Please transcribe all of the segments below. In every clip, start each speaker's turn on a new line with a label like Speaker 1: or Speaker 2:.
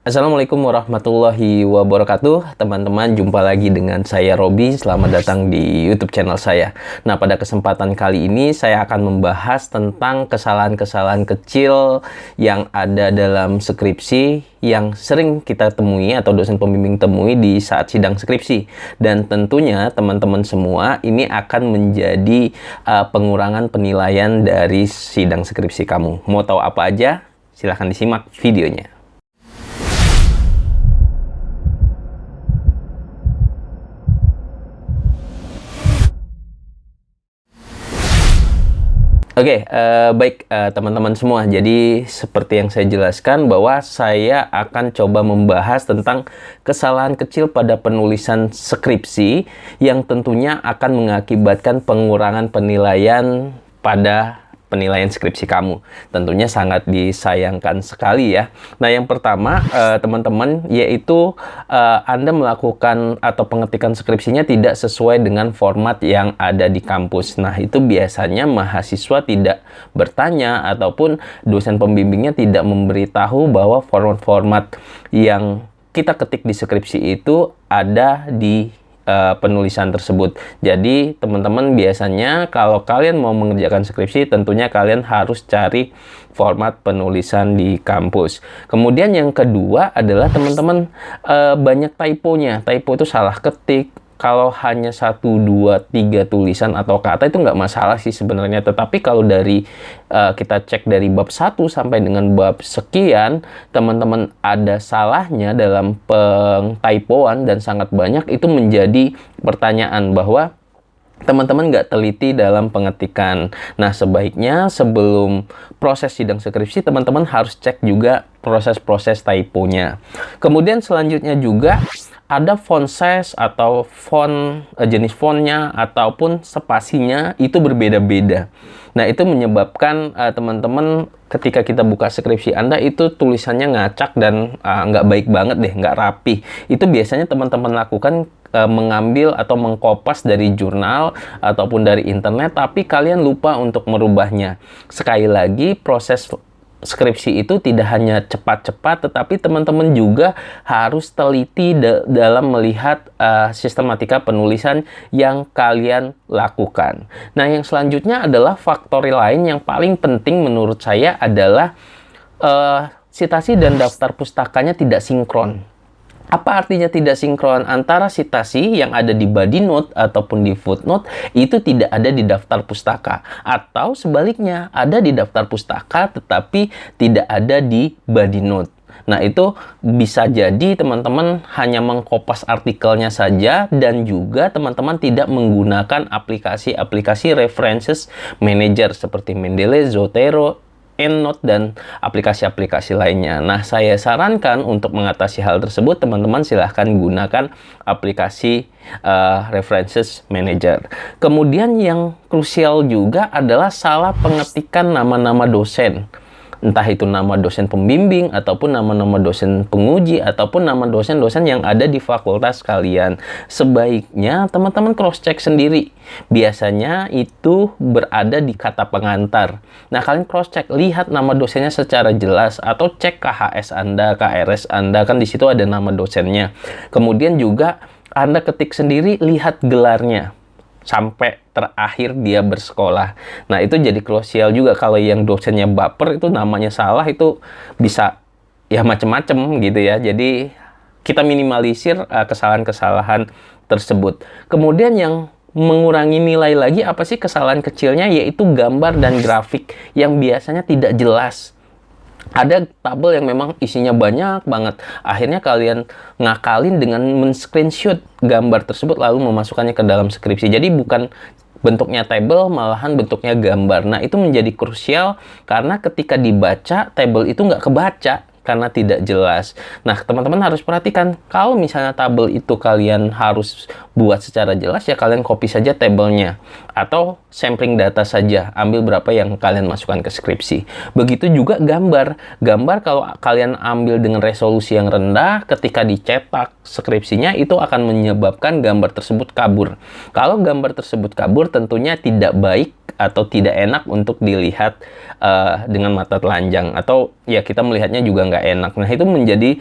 Speaker 1: Assalamualaikum warahmatullahi wabarakatuh. Teman-teman, jumpa lagi dengan saya Robi. Selamat datang di YouTube channel saya. Nah, pada kesempatan kali ini saya akan membahas tentang kesalahan-kesalahan kecil yang ada dalam skripsi yang sering kita temui atau dosen pembimbing temui di saat sidang skripsi. Dan tentunya teman-teman semua ini akan menjadi pengurangan penilaian dari sidang skripsi kamu. Mau tahu apa aja? Silahkan disimak videonya. Oke, baik teman-teman semua. Jadi seperti yang saya jelaskan bahwa saya akan coba membahas tentang kesalahan kecil pada penulisan skripsi yang tentunya akan mengakibatkan pengurangan penilaian pada penilaian skripsi kamu. Tentunya sangat disayangkan sekali ya. Nah, yang pertama teman-teman, yaitu Anda melakukan atau pengetikan skripsinya tidak sesuai dengan format yang ada di kampus. Nah, itu biasanya mahasiswa tidak bertanya ataupun dosen pembimbingnya tidak memberitahu bahwa format-format yang kita ketik di skripsi itu ada di penulisan tersebut. Jadi teman-teman biasanya kalau kalian mau mengerjakan skripsi, tentunya kalian harus cari format penulisan di kampus. Kemudian yang kedua adalah teman-teman banyak typonya. Typo itu salah ketik. Kalau hanya 1, 2, 3 tulisan atau kata itu nggak masalah sih sebenarnya. Tetapi kalau dari kita cek dari bab 1 sampai dengan bab sekian, teman-teman ada salahnya dalam pengtypoan dan sangat banyak, itu menjadi pertanyaan bahwa teman-teman nggak teliti dalam pengetikan. Nah, sebaiknya sebelum proses sidang skripsi, teman-teman harus cek juga proses-proses typonya. Kemudian selanjutnya juga ada font size atau jenis fontnya ataupun spasinya itu berbeda-beda. Nah, itu menyebabkan teman-teman ketika kita buka skripsi Anda itu tulisannya ngacak dan nggak baik banget deh, nggak rapi. Itu biasanya teman-teman lakukan mengambil atau mengkopas dari jurnal ataupun dari internet, tapi kalian lupa untuk merubahnya. Sekali lagi, proses skripsi itu tidak hanya cepat-cepat, tetapi teman-teman juga harus teliti dalam melihat sistematika penulisan yang kalian lakukan. Nah, yang selanjutnya adalah faktor lain yang paling penting menurut saya adalah sitasi dan daftar pustakanya tidak sinkron. Apa artinya tidak sinkron? Antara sitasi yang ada di body note ataupun di footnote itu tidak ada di daftar pustaka. Atau sebaliknya, ada di daftar pustaka tetapi tidak ada di body note. Nah, itu bisa jadi teman-teman hanya mengkopas artikelnya saja dan juga teman-teman tidak menggunakan aplikasi-aplikasi references manager seperti Mendeley, Zotero, EndNote, dan aplikasi-aplikasi lainnya. Nah, saya sarankan untuk mengatasi hal tersebut, teman-teman silahkan gunakan aplikasi References Manager. Kemudian yang krusial juga adalah salah pengetikan nama-nama dosen. Entah itu nama dosen pembimbing, ataupun nama-nama dosen penguji, ataupun nama dosen-dosen yang ada di fakultas kalian. Sebaiknya teman-teman cross-check sendiri. Biasanya itu berada di kata pengantar. Nah, kalian cross-check, lihat nama dosennya secara jelas, atau cek KHS Anda, KRS Anda, kan di situ ada nama dosennya. Kemudian juga Anda ketik sendiri, lihat gelarnya sampai terakhir dia bersekolah. Nah, itu jadi krusial juga. Kalau yang dosennya baper itu namanya salah, itu bisa ya macem-macem gitu ya. Jadi kita minimalisir kesalahan-kesalahan tersebut. Kemudian yang mengurangi nilai lagi apa sih kesalahan kecilnya, yaitu gambar dan grafik yang biasanya tidak jelas. Ada tabel yang memang isinya banyak banget. Akhirnya kalian ngakalin dengan men-screenshot gambar tersebut lalu memasukkannya ke dalam skripsi. Jadi bukan bentuknya tabel, malahan bentuknya gambar. Nah, itu menjadi krusial karena ketika dibaca, tabel itu nggak kebaca karena tidak jelas. Nah, teman-teman harus perhatikan, kalau misalnya tabel itu kalian harus buat secara jelas, ya kalian copy saja tabelnya. Atau sampling data saja, ambil berapa yang kalian masukkan ke skripsi. Begitu juga gambar. Gambar kalau kalian ambil dengan resolusi yang rendah, ketika dicetak skripsinya, itu akan menyebabkan gambar tersebut kabur. Kalau gambar tersebut kabur, tentunya tidak baik atau tidak enak untuk dilihat dengan mata telanjang, atau ya kita melihatnya juga nggak enak. Nah, itu menjadi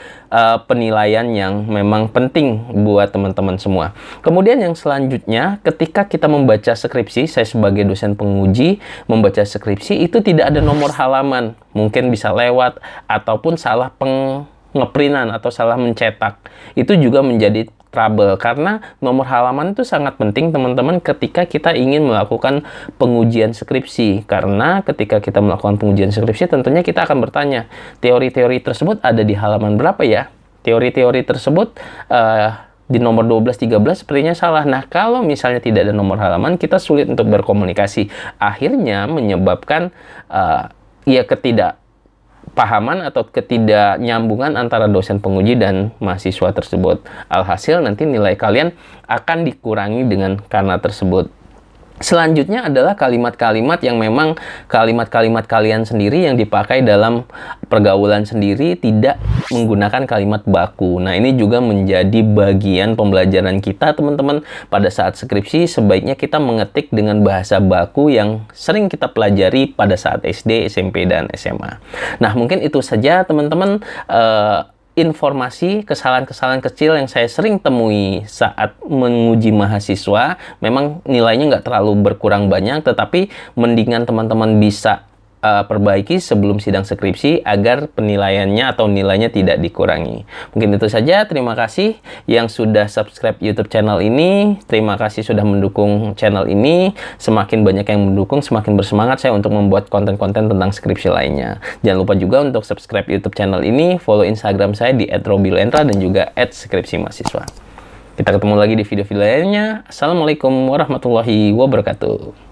Speaker 1: penilaian yang memang penting buat teman-teman semua. Kemudian yang selanjutnya, ketika kita membaca skripsi, saya sebagai dosen penguji membaca skripsi itu tidak ada nomor halaman. Mungkin bisa lewat ataupun salah ngeprintan atau salah mencetak. Itu juga menjadi trouble karena nomor halaman itu sangat penting teman-teman ketika kita ingin melakukan pengujian skripsi. Karena ketika kita melakukan pengujian skripsi tentunya kita akan bertanya, teori-teori tersebut ada di halaman berapa ya? Teori-teori tersebut di nomor 12, 13 sepertinya salah. Nah, kalau misalnya tidak ada nomor halaman, kita sulit untuk berkomunikasi. Akhirnya menyebabkan ya ketidakpahaman atau ketidaknyambungan antara dosen penguji dan mahasiswa tersebut. Alhasil nanti nilai kalian akan dikurangi dengan karena tersebut. Selanjutnya adalah kalimat-kalimat yang memang kalimat-kalimat kalian sendiri yang dipakai dalam pergaulan sendiri, tidak menggunakan kalimat baku. Nah, ini juga menjadi bagian pembelajaran kita, teman-teman. Pada saat skripsi, sebaiknya kita mengetik dengan bahasa baku yang sering kita pelajari pada saat SD, SMP, dan SMA. Nah, mungkin itu saja, teman-teman. Informasi kesalahan-kesalahan kecil yang saya sering temui saat menguji mahasiswa. Memang nilainya nggak terlalu berkurang banyak, tetapi mendingan teman-teman bisa perbaiki sebelum sidang skripsi agar penilaiannya atau nilainya tidak dikurangi. Mungkin itu saja. Terima kasih yang sudah subscribe YouTube channel ini. Terima kasih sudah mendukung channel ini. Semakin banyak yang mendukung, semakin bersemangat saya untuk membuat konten-konten tentang skripsi lainnya. Jangan lupa juga untuk subscribe YouTube channel ini, follow Instagram saya di @robilendra dan juga @skripsimahasiswa. Kita ketemu lagi di video-video lainnya. Assalamualaikum warahmatullahi wabarakatuh.